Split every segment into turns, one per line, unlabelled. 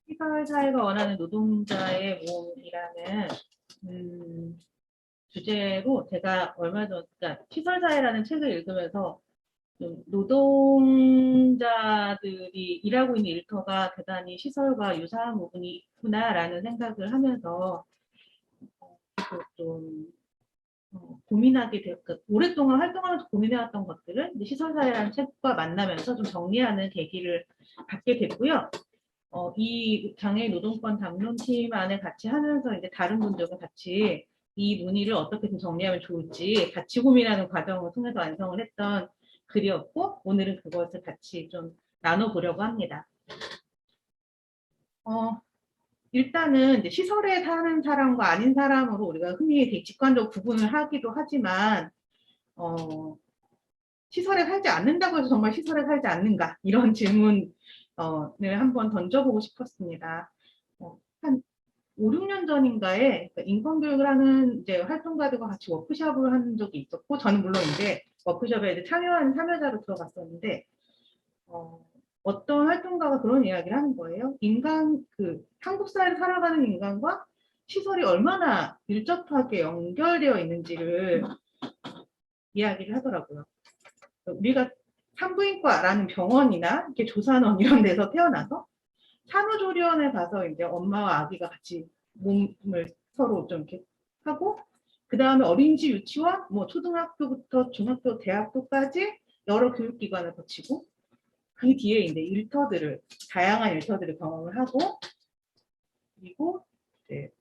시설 사회가 원하는 노동자의 모험이라는 주제로 제가 얼마 전, 그러니까 시설 사회라는 책을 읽으면서 좀 노동자들이 일하고 있는 일터가 대단히 시설과 유사한 부분이 있구나라는 생각을 하면서 좀 고민하게 되었, 그러니까 오랫동안 활동하면서 고민해왔던 것들을 이제 시설사회라는 책과 만나면서 좀 정리하는 계기를 갖게 됐고요. 이 장애인 노동권 담론팀 안에 같이 하면서 이제 다른 분들과 같이 이 문의를 어떻게 좀 정리하면 좋을지 같이 고민하는 과정을 통해서 완성을 했던 글이었고, 오늘은 그것을 같이 좀 나눠보려고 합니다. 일단은 이제 시설에 사는 사람과 아닌 사람으로 우리가 흔히 되게 직관적으로 구분을 하기도 하지만, 시설에 살지 않는다고 해서 정말 시설에 살지 않는가? 이런 질문을 한번 던져보고 싶었습니다. 한 5, 6년 전인가에 인권교육을 하는 이제 활동가들과 같이 워크숍을 한 적이 있었고, 저는 물론 이제 워크숍에 이제 참여하는 참여자로 들어갔었는데, 어떤 활동가가 그런 이야기를 하는 거예요. 한국 사회를 살아가는 인간과 시설이 얼마나 밀접하게 연결되어 있는지를 이야기를 하더라고요. 우리가 산부인과라는 병원이나 이렇게 조산원 이런 데서 태어나서 산후조리원에 가서 이제 엄마와 아기가 같이 몸을 서로 좀 이렇게 하고, 그 다음에 어린이집, 유치원, 뭐 초등학교부터 중학교, 대학교까지 여러 교육기관을 거치고, 그 뒤에 이제 다양한 일터들을 경험을 하고, 그리고 이제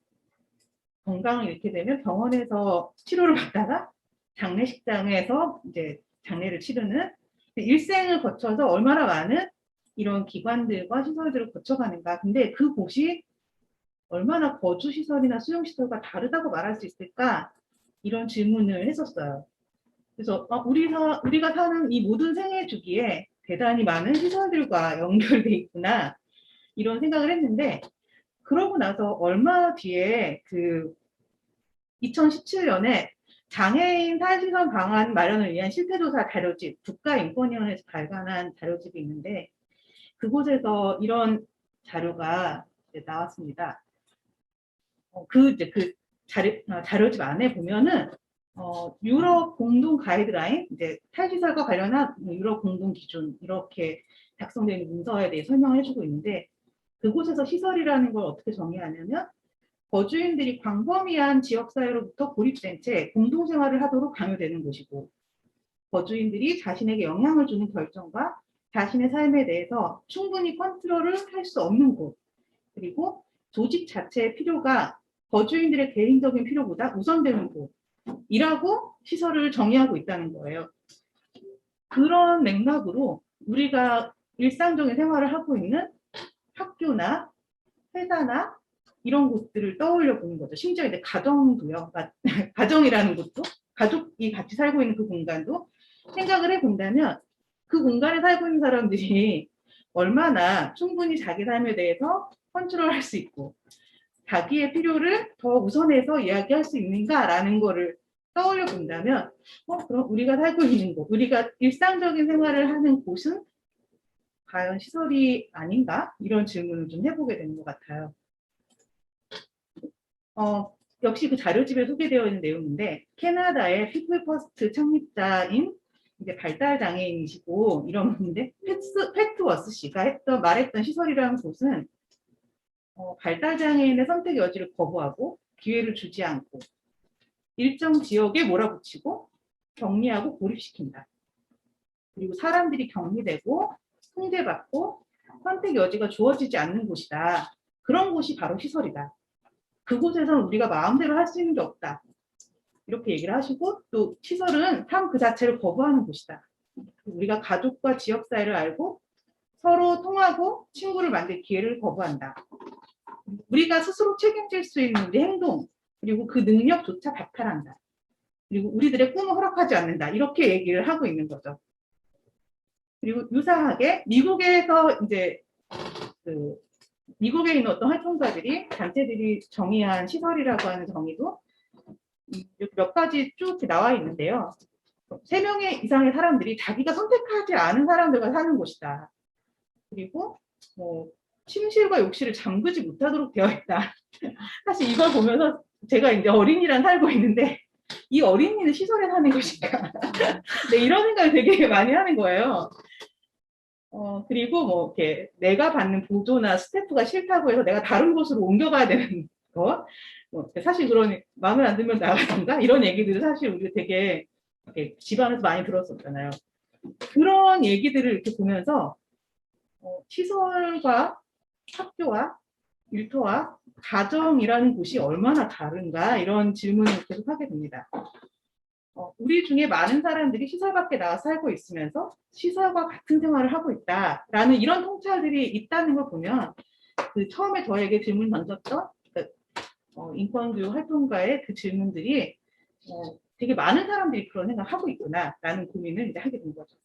건강을 잃게 되면 병원에서 치료를 받다가 장례식장에서 이제 장례를 치르는, 일생을 거쳐서 얼마나 많은 이런 기관들과 시설들을 거쳐가는가. 근데 그곳이 얼마나 거주시설이나 수용시설과 다르다고 말할 수 있을까? 이런 질문을 했었어요. 그래서 우리가 사는 이 모든 생애 주기에 대단히 많은 시설들과 연결돼 있구나, 이런 생각을 했는데, 그러고 나서 얼마 뒤에 2017년에 장애인 탈시설 방안 마련을 위한 실태조사 자료집, 국가인권위원회에서 발간한 자료집이 있는데, 그곳에서 이런 자료가 나왔습니다. 그 자료집 안에 보면은 유럽 공동 가이드라인, 이제 탈시설과 관련한 유럽 공동 기준, 이렇게 작성되어 있는 문서에 대해 설명을 해주고 있는데, 그곳에서 시설이라는 걸 어떻게 정의하냐면, 거주인들이 광범위한 지역사회로부터 고립된 채 공동생활을 하도록 강요되는 곳이고, 거주인들이 자신에게 영향을 주는 결정과 자신의 삶에 대해서 충분히 컨트롤을 할 수 없는 곳, 그리고 조직 자체의 필요가 거주인들의 개인적인 필요보다 우선되는 곳이라고 시설을 정의하고 있다는 거예요. 그런 맥락으로 우리가 일상적인 생활을 하고 있는 학교나 회사나 이런 곳들을 떠올려 보는 거죠. 심지어 이제 가정도요. 가정이라는 곳도, 가족이 같이 살고 있는 그 공간도 생각을 해본다면, 그 공간에 살고 있는 사람들이 얼마나 충분히 자기 삶에 대해서 컨트롤할 수 있고 자기의 필요를 더 우선해서 이야기할 수 있는가라는 거를 떠올려 본다면, 그럼 우리가 살고 있는 곳, 우리가 일상적인 생활을 하는 곳은 과연 시설이 아닌가? 이런 질문을 좀 해보게 되는 것 같아요. 역시 그 자료집에 소개되어 있는 내용인데, 캐나다의 피플 퍼스트 창립자인 이제 발달 장애인이시고 이런 분인데, 패트워스 씨가 말했던 시설이라는 곳은 발달 장애인의 선택 여지를 거부하고 기회를 주지 않고 일정 지역에 몰아붙이고 격리하고 고립시킨다. 그리고 사람들이 격리되고 통제받고 선택 여지가 주어지지 않는 곳이다. 그런 곳이 바로 시설이다. 그곳에서는 우리가 마음대로 할 수 있는 게 없다. 이렇게 얘기를 하시고, 또 시설은 삶 그 자체를 거부하는 곳이다. 우리가 가족과 지역사회를 알고 서로 통하고 친구를 만들 기회를 거부한다. 우리가 스스로 책임질 수 있는 우리 행동, 그리고 그 능력조차 박탈한다. 그리고 우리들의 꿈을 허락하지 않는다. 이렇게 얘기를 하고 있는 거죠. 그리고 유사하게 미국에서 이제 미국에 있는 어떤 활동가들이, 단체들이 정의한 시설이라고 하는 정의도 몇 가지 쭉 나와 있는데요. 3명 이상의 사람들이 자기가 선택하지 않은 사람들과 사는 곳이다. 그리고 침실과 욕실을 잠그지 못하도록 되어 있다. 사실 이걸 보면서 제가 이제 어린이랑 살고 있는데 이 어린이는 시설에 사는 것인가? 네, 이런 생각을 되게 많이 하는 거예요. 그리고 뭐 이렇게 내가 받는 보조나 스태프가 싫다고 해서 내가 다른 곳으로 옮겨가야 되는 거, 뭐 사실 그런 마음에 안 들면 나가던가 이런 얘기들을 사실 우리가 되게 집안에서 많이 들었었잖아요. 그런 얘기들을 이렇게 보면서 시설과 학교와 일터와 가정이라는 곳이 얼마나 다른가 이런 질문을 계속 하게 됩니다. 우리 중에 많은 사람들이 시설 밖에 나와 살고 있으면서 시설과 같은 생활을 하고 있다라는 이런 통찰들이 있다는 걸 보면 그 처음에 저에게 질문 던졌던 인권교육 활동가의 그 질문들이 되게 많은 사람들이 그런 생각을 하고 있구나라는 고민을 이제 하게 된 거죠.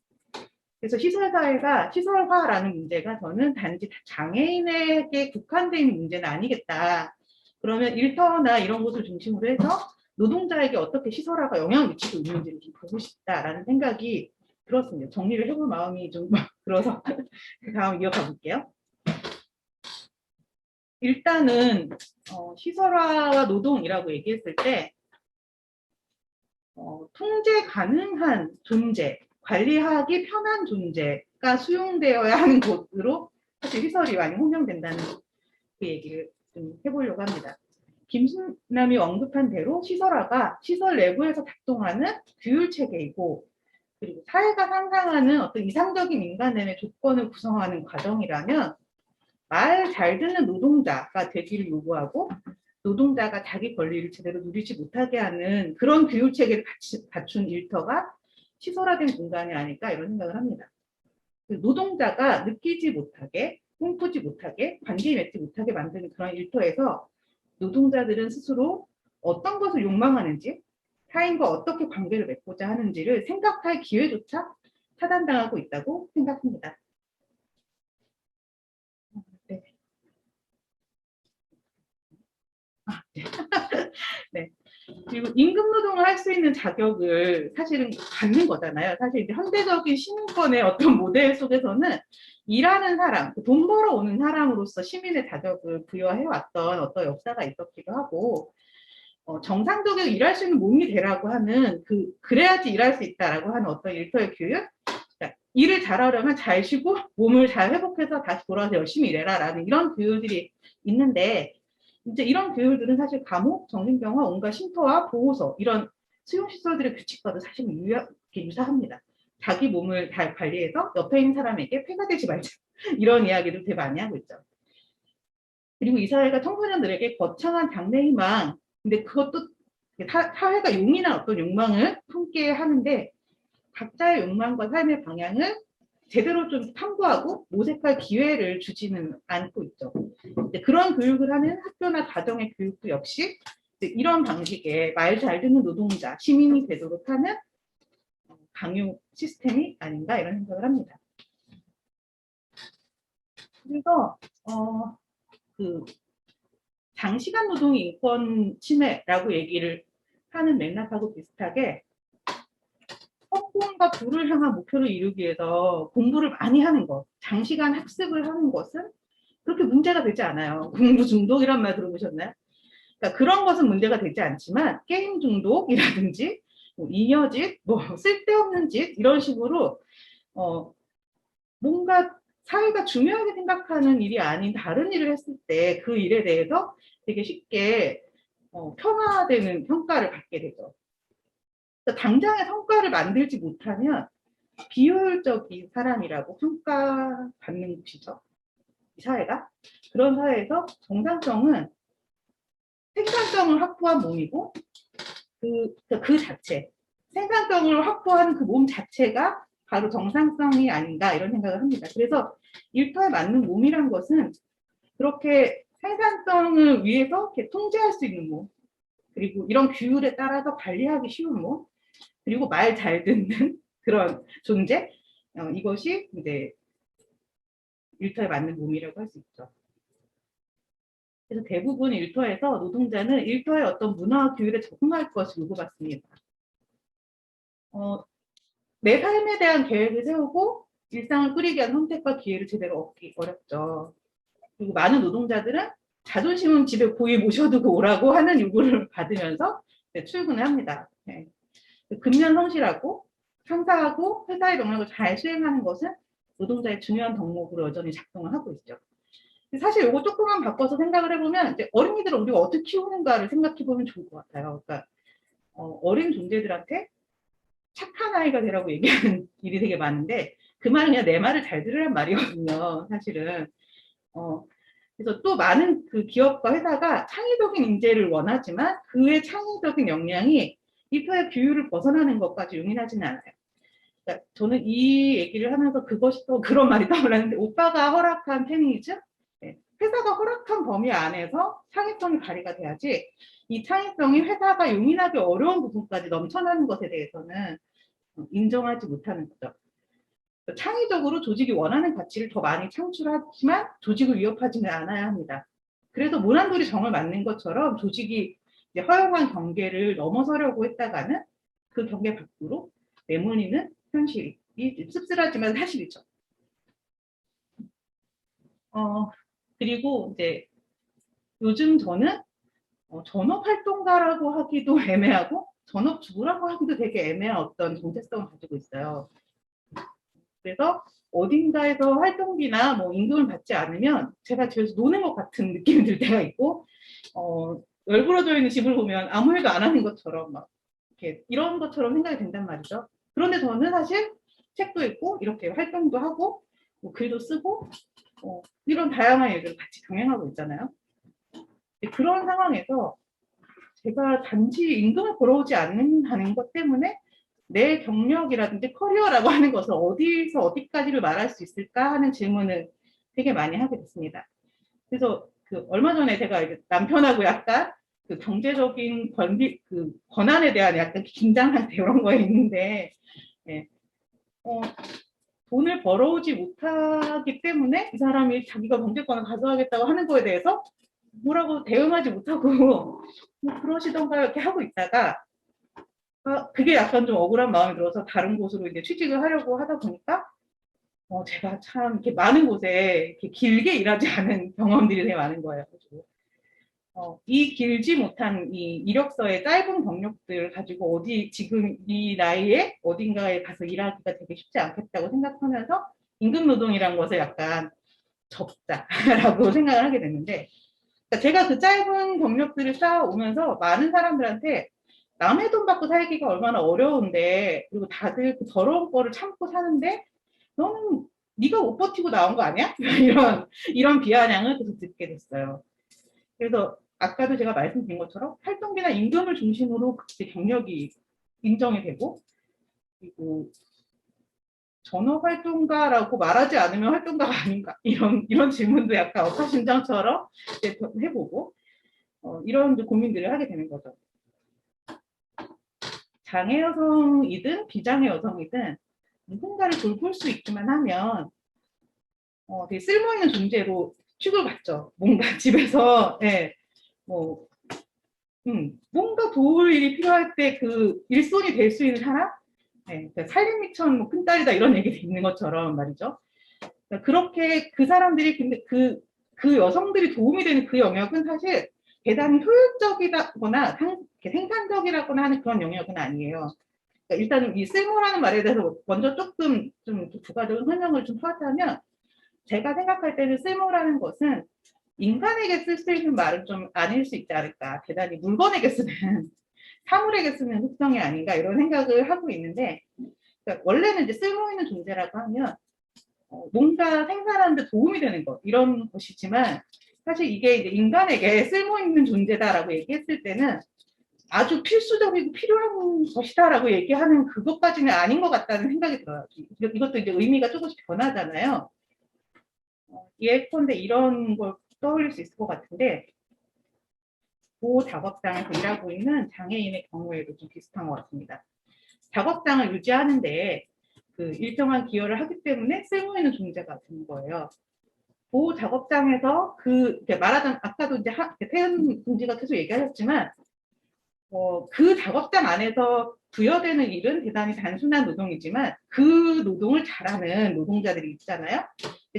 그래서 시설사회가 시설화라는 문제가 저는 단지 장애인에게 국한되어 있는 문제는 아니겠다. 그러면 일터나 이런 곳을 중심으로 해서 노동자에게 어떻게 시설화가 영향을 미치고 있는지를 좀 보고 싶다라는 생각이 들었습니다. 정리를 해볼 마음이 좀 들어서 다음 이어가 볼게요. 일단은 시설화와 노동이라고 얘기했을 때 통제 가능한 존재, 관리하기 편한 존재가 수용되어야 하는 곳으로 사실 시설이 많이 혼용된다는 그 얘기를 좀 해보려고 합니다. 김순남이 언급한 대로 시설화가 시설 내부에서 작동하는 규율 체계이고 그리고 사회가 상상하는 어떤 이상적인 인간됨의 조건을 구성하는 과정이라면 말 잘 듣는 노동자가 되기를 요구하고 노동자가 자기 권리를 제대로 누리지 못하게 하는 그런 규율 체계를 갖춘 일터가 시설화된 공간이 아닐까 이런 생각을 합니다. 노동자가 느끼지 못하게, 꿈꾸지 못하게, 관계 맺지 못하게 만드는 그런 일터에서 노동자들은 스스로 어떤 것을 욕망하는지, 타인과 어떻게 관계를 맺고자 하는지를 생각할 기회조차 차단당하고 있다고 생각합니다. 네. 네. 그리고 임금 노동을 할 수 있는 자격을 사실은 갖는 거잖아요. 사실 이제 현대적인 시민권의 어떤 모델 속에서는 일하는 사람, 돈 벌어오는 사람으로서 시민의 자격을 부여해왔던 어떤 역사가 있었기도 하고, 정상적으로 일할 수 있는 몸이 되라고 하는 그래야지 일할 수 있다라고 하는 어떤 일터의 교육, 그러니까 일을 잘하려면 잘 쉬고 몸을 잘 회복해서 다시 돌아와서 열심히 일해라라는 이런 교육들이 있는데 이제 이런 교육들은 사실 감옥, 정신병원, 온갖 쉼터와 보호소 이런 수용시설들의 규칙과도 사실 유사합니다. 자기 몸을 잘 관리해서 옆에 있는 사람에게 폐가 되지 말자 이런 이야기를 되게 많이 하고 있죠. 그리고 이 사회가 청소년들에게 거창한 장래희망, 근데 그것도 사회가 용인한 어떤 욕망을 품게 하는데 각자의 욕망과 삶의 방향을 제대로 좀 탐구하고 모색할 기회를 주지는 않고 있죠. 그런 교육을 하는 학교나 가정의 교육도 역시 이런 방식의 말 잘 듣는 노동자, 시민이 되도록 하는 강요 시스템이 아닌가 이런 생각을 합니다. 그래서 그 장시간 노동이 인권 침해라고 얘기를 하는 맥락하고 비슷하게 성공과 부를 향한 목표를 이루기 위해서 공부를 많이 하는 것, 장시간 학습을 하는 것은 그렇게 문제가 되지 않아요. 공부 중독이란 말 들어보셨나요? 그러니까 그런 것은 문제가 되지 않지만 게임 중독이라든지 뭐 이녀짓, 뭐 쓸데없는 짓 이런 식으로 뭔가 사회가 중요하게 생각하는 일이 아닌 다른 일을 했을 때 그 일에 대해서 되게 쉽게 평화되는 평가를 받게 되죠. 그러니까 당장의 성과를 만들지 못하면 비효율적인 사람이라고 평가받는 것이죠. 이 사회가. 그런 사회에서 정상성은 생산성을 확보한 몸이고 그 자체, 생산성을 확보한 그 몸 자체가 바로 정상성이 아닌가 이런 생각을 합니다. 그래서 일터에 맞는 몸이란 것은 그렇게 생산성을 위해서 이렇게 통제할 수 있는 몸, 그리고 이런 규율에 따라서 관리하기 쉬운 몸, 그리고 말 잘 듣는 그런 존재, 이것이 이제 일터에 맞는 몸이라고 할 수 있죠. 그래서 대부분 일터에서 노동자는 일터의 어떤 문화와 규율에 적응할 것을 요구받습니다. 내 삶에 대한 계획을 세우고 일상을 꾸리기 위한 선택과 기회를 제대로 얻기 어렵죠. 그리고 많은 노동자들은 자존심은 집에 고이 모셔두고 오라고 하는 요구를 받으면서 출근을 합니다. 네. 근면 성실하고 상사하고 회사의 명령을 잘 수행하는 것은 노동자의 중요한 덕목으로 여전히 작동을 하고 있죠. 사실 이거 조금만 바꿔서 생각을 해보면 이제 어린이들을 우리가 어떻게 키우는가를 생각해보면 좋을 것 같아요. 그러니까 어린 존재들한테 착한 아이가 되라고 얘기하는 일이 되게 많은데 그 말은 그냥 내 말을 잘 들으란 말이거든요. 사실은. 그래서 또 많은 그 기업과 회사가 창의적인 인재를 원하지만 그의 창의적인 역량이 일터의 규율을 벗어나는 것까지 용인하지는 않아요. 그러니까 저는 이 얘기를 하면서 그것이 또 그런 말이 떠올랐는데 오빠가 허락한 페미니즘? 네. 회사가 허락한 범위 안에서 창의성이 발휘가 돼야지 이 창의성이 회사가 용인하기 어려운 부분까지 넘쳐나는 것에 대해서는 인정하지 못하는 거죠. 창의적으로 조직이 원하는 가치를 더 많이 창출하지만 조직을 위협하지는 않아야 합니다. 그래서 모난돌이 정을 맞는 것처럼 조직이 이제 허용한 경계를 넘어서려고 했다가는 그 경계 밖으로 내몰리는 현실이 씁쓸하지만 사실이죠. 그리고 이제 요즘 저는 전업활동가라고 하기도 애매하고 전업주부라고 하기도 되게 애매한 어떤 정체성을 가지고 있어요. 그래서 어딘가에서 활동비나 뭐 임금을 받지 않으면 제가 집에서 노는 것 같은 느낌이 들 때가 있고 열불어져 있는 집을 보면 아무 일도 안 하는 것처럼 막 이렇게 이런 것처럼 생각이 된단 말이죠. 그런데 저는 사실 책도 읽고 이렇게 활동도 하고 뭐 글도 쓰고 이런 다양한 일들을 같이 병행하고 있잖아요. 그런 상황에서 제가 단지 임금을 벌어오지 않는다는 것 때문에 내 경력이라든지 커리어라고 하는 것을 어디서 어디까지를 말할 수 있을까 하는 질문을 되게 많이 하게 됐습니다. 그래서 얼마 전에 제가 이제 남편하고 약간 그 경제적인 권한에 대한 약간 긴장 상태 이런 거에 있는데, 예. 돈을 벌어오지 못하기 때문에 이 사람이 자기가 경제권을 가져가겠다고 하는 거에 대해서 뭐라고 대응하지 못하고 뭐 그러시던가 이렇게 하고 있다가 그게 약간 좀 억울한 마음이 들어서 다른 곳으로 이제 취직을 하려고 하다 보니까 제가 참 이렇게 많은 곳에 이렇게 길게 일하지 않은 경험들이 되게 많은 거예요. 이 길지 못한 이 이력서의 짧은 경력들을 가지고 지금 이 나이에 어딘가에 가서 일하기가 되게 쉽지 않겠다고 생각하면서 임금 노동이란 것을 약간 접자라고 생각을 하게 됐는데, 그러니까 제가 그 짧은 경력들을 쌓아오면서 많은 사람들한테 남의 돈 받고 살기가 얼마나 어려운데, 그리고 다들 그 더러운 거를 참고 사는데 너는 네가 못 버티고 나온 거 아니야? 이런 비아냥을 계속 듣게 됐어요. 그래서 아까도 제가 말씀드린 것처럼 활동비나 임금을 중심으로 그때 경력이 인정이 되고, 그리고 전업활동가라고 말하지 않으면 활동가가 아닌가 이런 질문도 약간 억하심장처럼 해보고 이런 고민들을 하게 되는 거죠. 장애 여성이든 비장애 여성이든 누군가를 돌볼 수 있기만 하면 되게 쓸모있는 존재로 취급받죠. 뭔가 집에서 뭔가 도울 일이 필요할 때 그 일손이 될 수 있는 사람, 그러니까 살림미천 뭐 큰딸이다 이런 얘기도 있는 것처럼 말이죠. 그러니까 그렇게 그 사람들이 근데 그 여성들이 도움이 되는 그 영역은 사실 대단히 효율적이다거나 생산적이라거나 하는 그런 영역은 아니에요. 그러니까 일단 이 쓸모라는 말에 대해서 먼저 조금 좀 부가적인 설명을 좀 하자면, 제가 생각할 때는 쓸모라는 것은 인간에게 쓸 수 있는 말은 좀 아닐 수 있지 않을까. 대단히 물건에게 쓰는, 사물에게 쓰는 속성이 아닌가 이런 생각을 하고 있는데, 그러니까 원래는 이제 쓸모 있는 존재라고 하면 뭔가 생산하는데 도움이 되는 것 이런 것이지만, 사실 이게 이제 인간에게 쓸모 있는 존재다라고 얘기했을 때는 아주 필수적이고 필요한 것이다라고 얘기하는 그것까지는 아닌 것 같다는 생각이 들어요. 이것도 이제 의미가 조금씩 변하잖아요. 예컨대 이런 걸 떠올릴 수 있을 것 같은데, 작업장에서 일하고 있는 장애인의 경우에도 좀 비슷한 것 같습니다. 작업장을 유지하는데 그 일정한 기여를 하기 때문에 쓸모 있는 존재가 되는 거예요. 작업장에서 말하자면 아까도 이제 태연 동지가 계속 얘기하셨지만 그 작업장 안에서 부여되는 일은 대단히 단순한 노동이지만 그 노동을 잘하는 노동자들이 있잖아요.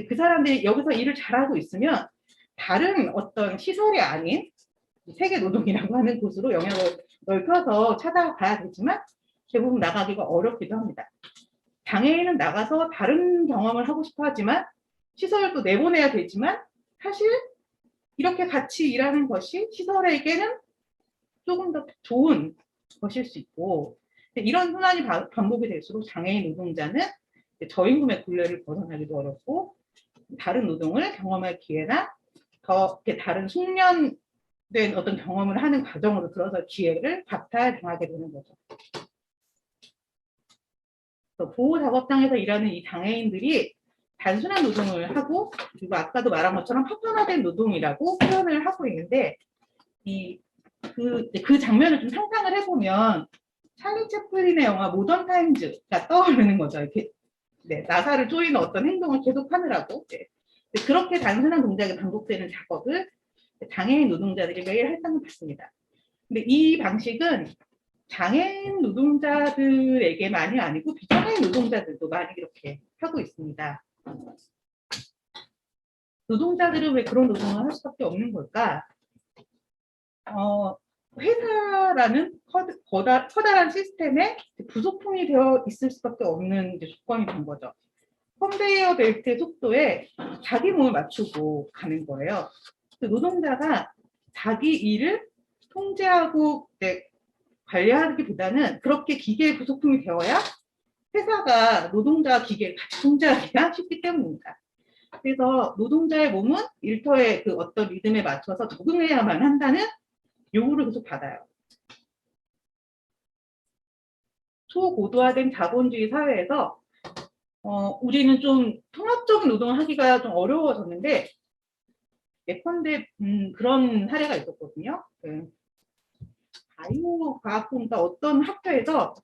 그 사람들이 여기서 일을 잘하고 있으면 다른 어떤 시설이 아닌 세계 노동이라고 하는 곳으로 영역을 넓혀서 찾아가야 되지만 대부분 나가기가 어렵기도 합니다. 장애인은 나가서 다른 경험을 하고 싶어 하지만 시설도 내보내야 되지만 사실 이렇게 같이 일하는 것이 시설에게는 조금 더 좋은 것일 수 있고, 이런 순환이 반복이 될수록 장애인 노동자는 저임금의 굴레를 벗어나기도 어렵고 다른 노동을 경험할 기회나 더 다른 숙련된 어떤 경험을 하는 과정으로 들어서 기회를 박탈당하게 되는 거죠. 보호작업장에서 일하는 이 장애인들이 단순한 노동을 하고, 그리고 아까도 말한 것처럼 파편화된 노동이라고 표현을 하고 있는데, 그 장면을 좀 상상을 해보면 찰리 채플린의 영화 모던 타임즈가 떠오르는 거죠. 이렇게 나사를 조이는 어떤 행동을 계속 하느라고. 그렇게 단순한 동작이 반복되는 작업을 장애인 노동자들이 매일 할당을 받습니다. 근데 이 방식은 장애인 노동자들에게만이 아니고 비장애인 노동자들도 많이 이렇게 하고 있습니다. 노동자들은 왜 그런 노동을 할 수밖에 없는 걸까? 회사라는 커다란 시스템에 부속품이 되어 있을 수밖에 없는 조건이 된 거죠. 컨베이어 벨트의 속도에 자기 몸을 맞추고 가는 거예요. 노동자가 자기 일을 통제하고 관리하기보다는 그렇게 기계의 부속품이 되어야 회사가 노동자와 기계를 같이 통제하기가 쉽기 때문입니다. 그래서 노동자의 몸은 일터의 그 어떤 리듬에 맞춰서 적응해야만 한다는 요구를 계속 받아요. 초고도화된 자본주의 사회에서 우리는 좀 통합적인 노동을 하기가 좀 어려워졌는데, 예컨대 그런 사례가 있었거든요. 바이오과학공과 어떤 학교에서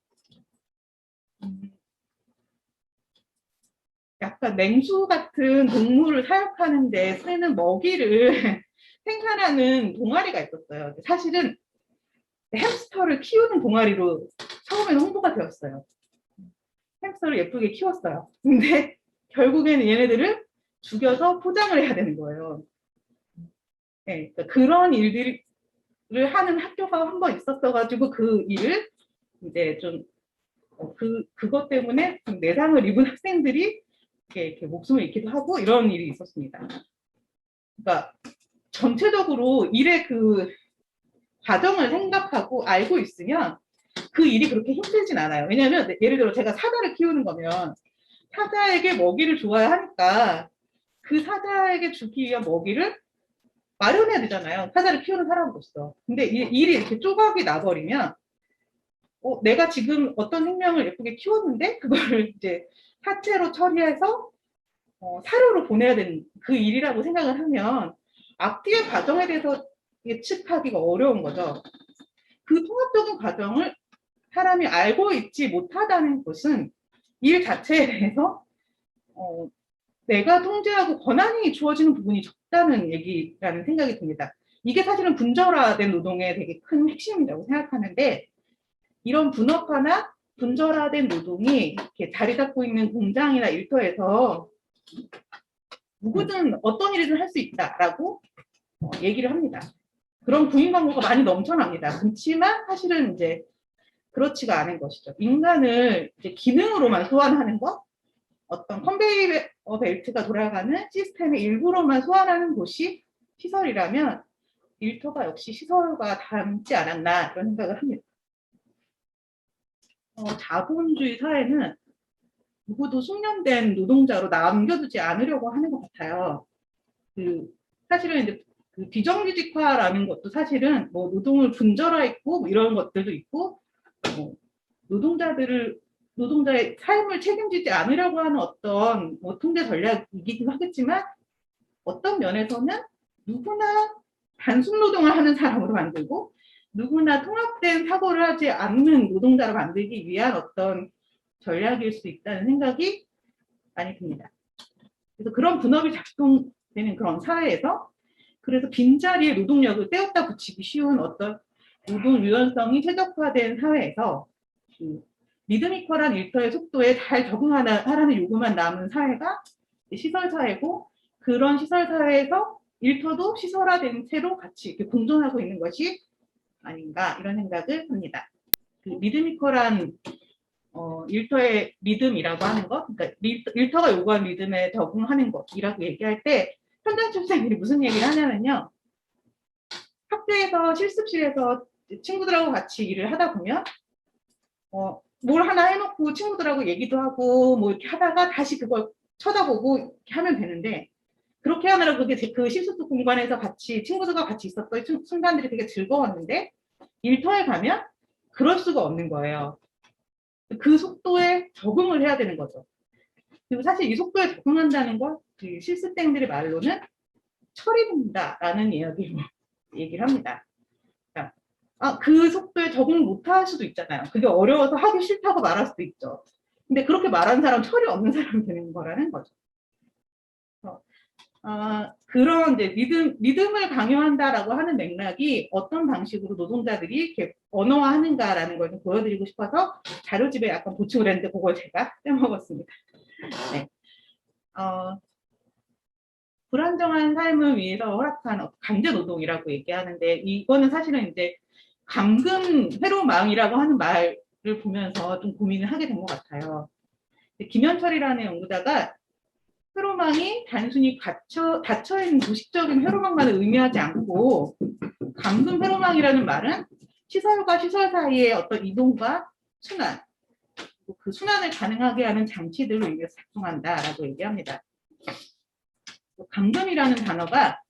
약간 냉수 같은 동물을 사육하는데 쓰는 먹이를 생산하는 동아리가 있었어요. 사실은 햄스터를 키우는 동아리로 처음에는 홍보가 되었어요. 햄스터를 예쁘게 키웠어요. 근데 결국에는 얘네들을 죽여서 포장을 해야 되는 거예요. 네, 그러니까 그런 일들을 하는 학교가 한 번 있었어가지고 그 일을 이제 좀 그것 때문에 좀 내상을 입은 학생들이 이렇게 목숨을 잃기도 하고 이런 일이 있었습니다. 그러니까 전체적으로 일의 그 과정을 생각하고 알고 있으면 그 일이 그렇게 힘들진 않아요. 왜냐하면 예를 들어 제가 사자를 키우는 거면 사자에게 먹이를 줘야 하니까 그 사자에게 주기 위한 먹이를 마련해야 되잖아요. 사자를 키우는 사람으로서. 근데 일이 이렇게 조각이 나버리면 내가 지금 어떤 생명을 예쁘게 키웠는데 그거를 이제 사체로 처리해서 사료로 보내야 되는 그 일이라고 생각을 하면 앞뒤의 과정에 대해서 예측하기가 어려운 거죠. 그 통합적인 과정을 사람이 알고 있지 못하다는 것은 일 자체에 대해서 내가 통제하고 권한이 주어지는 부분이 적다는 얘기라는 생각이 듭니다. 이게 사실은 분절화된 노동의 되게 큰 핵심이라고 생각하는데, 이런 분업화나 분절화된 노동이 이렇게 자리 잡고 있는 공장이나 일터에서 누구든 어떤 일이든 할 수 있다라고 얘기를 합니다. 그런 구인 광고가 많이 넘쳐납니다. 그렇지만 사실은 이제 그렇지가 않은 것이죠. 인간을 이제 기능으로만 소환하는 것, 어떤 컨베이어 벨트가 돌아가는 시스템의 일부로만 소환하는 곳이 시설이라면 일터가 역시 시설과 닮지 않았나 그런 생각을 합니다. 자본주의 사회는 누구도 숙련된 노동자로 남겨두지 않으려고 하는 것 같아요. 사실은 이제 그 비정규직화라는 것도 사실은 뭐 노동을 분절화했고 뭐 이런 것들도 있고, 노동자의 삶을 책임지지 않으려고 하는 어떤 통제 전략이기도 하겠지만, 어떤 면에서는 누구나 단순 노동을 하는 사람으로 만들고 누구나 통합된 사고를 하지 않는 노동자로 만들기 위한 어떤 전략일 수 있다는 생각이 많이 듭니다. 그래서 그런 분업이 작동되는 그런 사회에서, 그래서 빈자리에 노동력을 떼었다 붙이기 쉬운 어떤 노동 유연성이 최적화된 사회에서 리드미컬한 일터의 속도에 잘 적응하라는 요구만 남은 사회가 시설사회고, 그런 시설사회에서 일터도 시설화된 채로 같이 이렇게 공존하고 있는 것이 아닌가 이런 생각을 합니다. 그 리드미컬한 일터의 리듬이라고 하는 것, 그러니까 일터가 요구한 리듬에 적응하는 것이라고 얘기할 때 현장 출생들이 무슨 얘기를 하냐면요. 학교에서 실습실에서 친구들하고 같이 일을 하다 보면 뭘 하나 해놓고 친구들하고 얘기도 하고 뭐 이렇게 하다가 다시 그걸 쳐다보고 이렇게 하면 되는데 그렇게 하느라 그게 그 실습 공간에서 같이 친구들과 같이 있었던 순간들이 되게 즐거웠는데 일터에 가면 그럴 수가 없는 거예요. 그 속도에 적응을 해야 되는 거죠. 그리고 사실 이 속도에 적응한다는 건 그 실습생들의 말로는 철이 든다라는 얘기를 합니다. 그러니까 그 속도에 적응 못할 수도 있잖아요. 그게 어려워서 하기 싫다고 말할 수도 있죠. 근데 그렇게 말하는 사람 철이 없는 사람이 되는 거라는 거죠. 그런 이제 리듬을 강요한다라고 하는 맥락이 어떤 방식으로 노동자들이 이렇게 언어화하는가라는 걸 좀 보여드리고 싶어서 자료집에 약간 보충을 했는데 그걸 제가 빼먹었습니다. 네. 불안정한 삶을 위해서 허락한 강제 노동이라고 얘기하는데 이거는 사실은 이제 감금 회로망이라고 하는 말을 보면서 좀 고민을 하게 된 것 같아요. 김현철이라는 연구자가 회로망이 단순히 닫혀있는 도식적인 회로망만을 의미하지 않고 감금 회로망이라는 말은 시설과 시설 사이의 어떤 이동과 순환, 그 순환을 가능하게 하는 장치들을 위해서 작동한다라고 얘기합니다. 감금이라는 단어가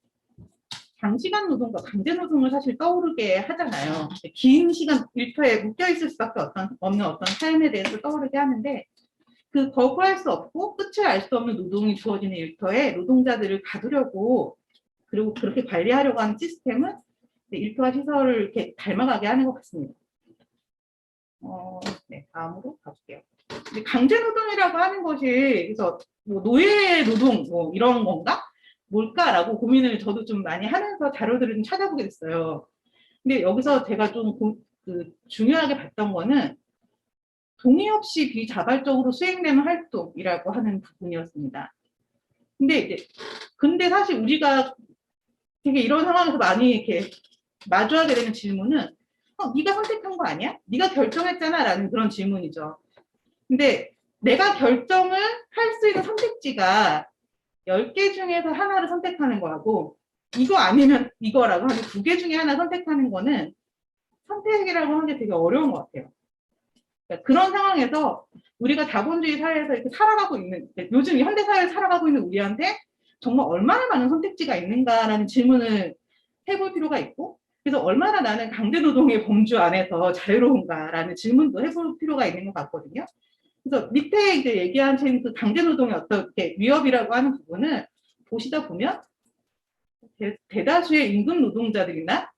장시간 노동과 강제 노동을 사실 떠오르게 하잖아요. 긴 시간 일터에 묶여있을 수밖에 없는 어떤 삶에 대해서 떠오르게 하는데 그 거부할 수 없고 끝을 알 수 없는 노동이 주어지는 일터에 노동자들을 가두려고 그리고 그렇게 관리하려고 하는 시스템은 일터와 시설을 이렇게 닮아가게 하는 것 같습니다. 네, 다음으로 가볼게요. 강제 노동이라고 하는 것이 그래서 뭐 노예 노동 뭐 이런 건가? 뭘까라고 고민을 저도 좀 많이 하면서 자료들을 좀 찾아보게 됐어요. 근데 여기서 제가 좀 중요하게 봤던 거는 동의 없이 비자발적으로 수행되는 활동이라고 하는 부분이었습니다. 근데 사실 우리가 되게 이런 상황에서 많이 이렇게 마주하게 되는 질문은 네가 선택한 거 아니야? 네가 결정했잖아 라는 그런 질문이죠. 근데 내가 결정을 할 수 있는 선택지가 10개 중에서 하나를 선택하는 거하고 이거 아니면 이거라고 하는 2개 중에 하나 선택하는 거는 선택이라고 하는 게 되게 어려운 것 같아요. 그러니까 그런 상황에서 우리가 자본주의 사회에서 이렇게 살아가고 있는 요즘 현대 사회를 살아가고 있는 우리한테 정말 얼마나 많은 선택지가 있는가라는 질문을 해볼 필요가 있고 그래서 얼마나 나는 강제노동의 범주 안에서 자유로운가라는 질문도 해볼 필요가 있는 것 같거든요. 그래서 밑에 이제 얘기하신 그 강제노동의 어떤 위협이라고 하는 부분을 보시다 보면 대다수의 임금 노동자들이나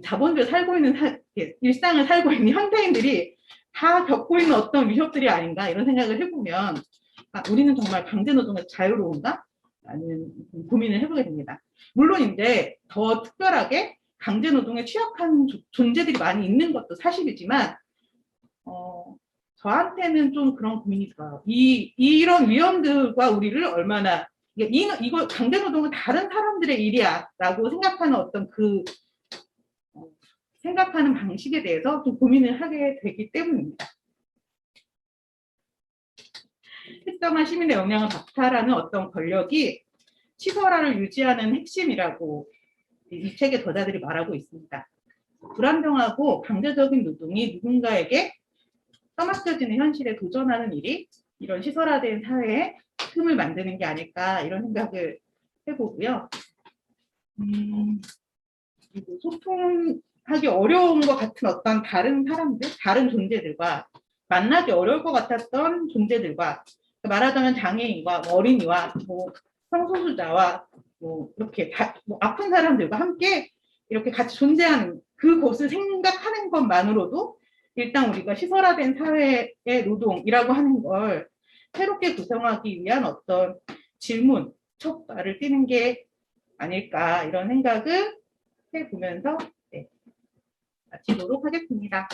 자본주의에 살고 있는 일상을 살고 있는 현대인들이 다 겪고 있는 어떤 위협들이 아닌가 이런 생각을 해보면 우리는 정말 강제노동에서 자유로운가? 라는 고민을 해보게 됩니다. 물론 이제 더 특별하게 강제노동에 취약한 존재들이 많이 있는 것도 사실이지만 저한테는 좀 그런 고민이 들어요. 이런 위험들과 우리를 얼마나 이거 강제노동은 다른 사람들의 일이야 라고 생각하는 어떤 생각하는 방식에 대해서 좀 고민을 하게 되기 때문입니다. 특정한 시민의 영향을 박탈하는 어떤 권력이 시설화를 유지하는 핵심이라고 이 책의 저자들이 말하고 있습니다. 불안정하고 강제적인 노동이 누군가에게 떠맡겨지는 현실에 도전하는 일이 이런 시설화된 사회에 틈을 만드는 게 아닐까 이런 생각을 해보고요. 그리고 소통하기 어려운 것 같은 어떤 다른 사람들, 다른 존재들과 만나기 어려울 것 같았던 존재들과 말하자면 장애인과 어린이와 성소수자와 이렇게 아픈 사람들과 함께 이렇게 같이 존재하는 그것을 생각하는 것만으로도 일단 우리가 시설화된 사회의 노동이라고 하는 걸 새롭게 구성하기 위한 어떤 질문, 첫 발을 띄는 게 아닐까 이런 생각을 해보면서 마치도록 하겠습니다.